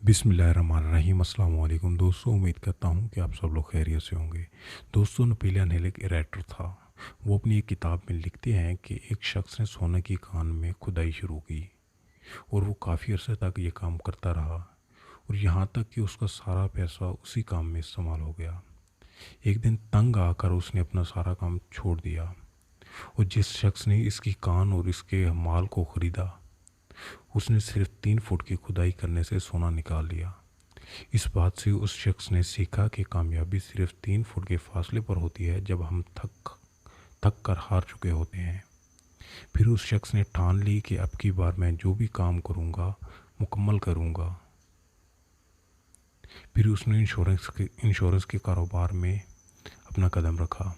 बिस्मिल्लाहिर्रहमानिर्रहीम। अस्सलाम वालेकुम दोस्तों, उम्मीद करता हूँ कि आप सब लोग खैरियत से होंगे। दोस्तों, नपोलियन हिल एक राइटर था। वो अपनी एक किताब में लिखते हैं कि एक शख्स ने सोने की खान में खुदाई शुरू की और वो काफ़ी अरसे तक ये काम करता रहा और यहाँ तक कि उसका सारा पैसा उसी काम में इस्तेमाल हो गया। एक दिन तंग आकर उसने अपना सारा काम छोड़ दिया और जिस शख्स ने इसकी कान और इसके माल को ख़रीदा उसने सिर्फ 3 फुट की खुदाई करने से सोना निकाल लिया। इस बात से उस शख्स ने सीखा कि कामयाबी सिर्फ 3 फुट के फासले पर होती है जब हम थक कर हार चुके होते हैं। फिर उस शख्स ने ठान ली कि अब की बार मैं जो भी काम करूँगा मुकम्मल करूँगा। फिर उसने इंश्योरेंस के कारोबार में अपना कदम रखा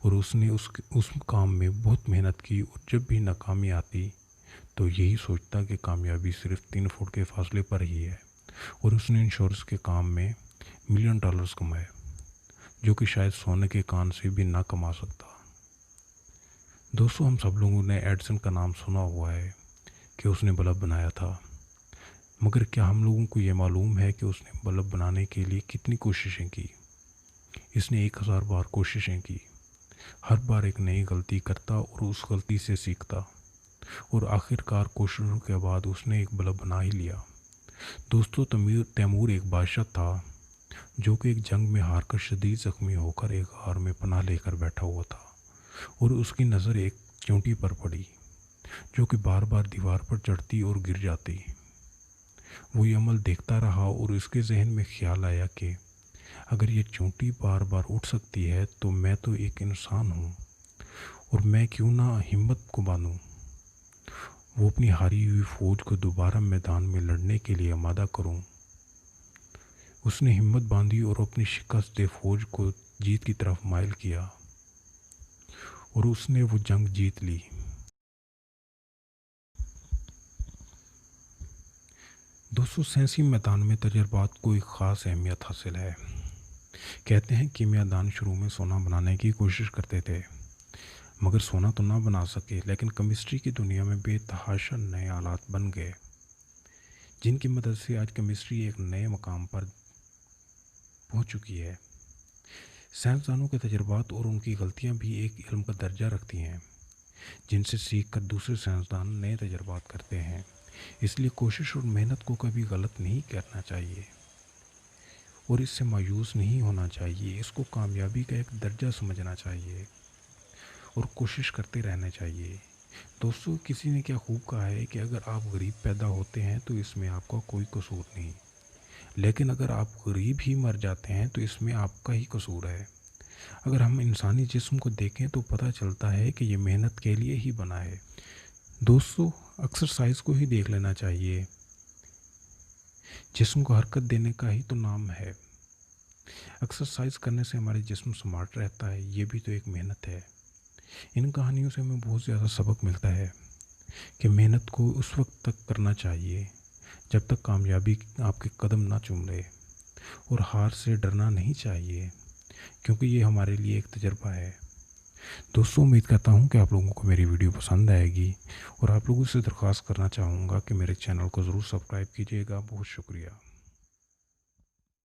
और उसने उस काम में बहुत मेहनत की और जब भी नाकामी आती तो यही सोचता कि कामयाबी सिर्फ 3 फुट के फासले पर ही है और उसने इंश्योरेंस के काम में $1 मिलियन कमाए, जो कि शायद सोने के कान से भी ना कमा सकता। दोस्तों, हम सब लोगों ने एडिसन का नाम सुना हुआ है कि उसने बल्ब बनाया था, मगर क्या हम लोगों को ये मालूम है कि उसने बल्ब बनाने के लिए कितनी कोशिशें की? इसने 1000 बार कोशिशें की, हर बार एक नई गलती करता और उस गलती से सीखता और आखिरकार कोशिशों के बाद उसने एक बल्ब बना ही लिया। दोस्तों, तैमूर एक बादशाह था जो कि एक जंग में हारकर शदीद ज़ख्मी होकर एक गार में पनाह लेकर बैठा हुआ था और उसकी नज़र एक चींटी पर पड़ी जो कि बार बार दीवार पर चढ़ती और गिर जाती। वो ये अमल देखता रहा और उसके जहन में ख्याल आया कि अगर ये चींटी बार बार उठ सकती है तो मैं तो एक इंसान हूँ और मैं क्यों ना हिम्मत को बांधूं। वो अपनी हारी हुई फ़ौज को दोबारा मैदान में लड़ने के लिए आमादा करूं। उसने हिम्मत बांधी और अपनी शिकस्त दे फ़ौज को जीत की तरफ माइल किया और उसने वो जंग जीत ली। दोस्तों, साइंसी मैदान में तजर्बात को एक ख़ास अहमियत हासिल है। कहते हैं कीमियादान शुरू में सोना बनाने की कोशिश करते थे, मगर सोना तो ना बना सके, लेकिन केमिस्ट्री की दुनिया में बेतहाशा नए आलात बन गए जिनकी मदद से आज केमिस्ट्री एक नए मकाम पर पहुंच चुकी है। साइंसदानों के तजर्बात और उनकी गलतियां भी एक इल्म का दर्जा रखती हैं जिनसे सीख कर दूसरे साइंसदान नए तजर्बात करते हैं। इसलिए कोशिश और मेहनत को कभी गलत नहीं करना चाहिए और इससे मायूस नहीं होना चाहिए। इसको कामयाबी का एक दर्जा समझना चाहिए और कोशिश करते रहना चाहिए। दोस्तों, किसी ने क्या खूब कहा है कि अगर आप गरीब पैदा होते हैं तो इसमें आपका कोई कसूर नहीं, लेकिन अगर आप गरीब ही मर जाते हैं तो इसमें आपका ही कसूर है। अगर हम इंसानी जिस्म को देखें तो पता चलता है कि ये मेहनत के लिए ही बना है। दोस्तों, एक्सरसाइज को ही देख लेना चाहिए। जिस्म को हरकत देने का ही तो नाम है। एक्सरसाइज करने से हमारे जिस्म स्मार्ट रहता है, ये भी तो एक मेहनत है। इन कहानियों से हमें बहुत ज़्यादा सबक मिलता है कि मेहनत को उस वक्त तक करना चाहिए जब तक कामयाबी आपके कदम ना चूम ले, और हार से डरना नहीं चाहिए क्योंकि ये हमारे लिए एक तजर्बा है। दोस्तों, उम्मीद करता हूँ कि आप लोगों को मेरी वीडियो पसंद आएगी और आप लोगों से दरख्वास्त करना चाहूँगा कि मेरे चैनल को ज़रूर सब्सक्राइब कीजिएगा। बहुत शुक्रिया।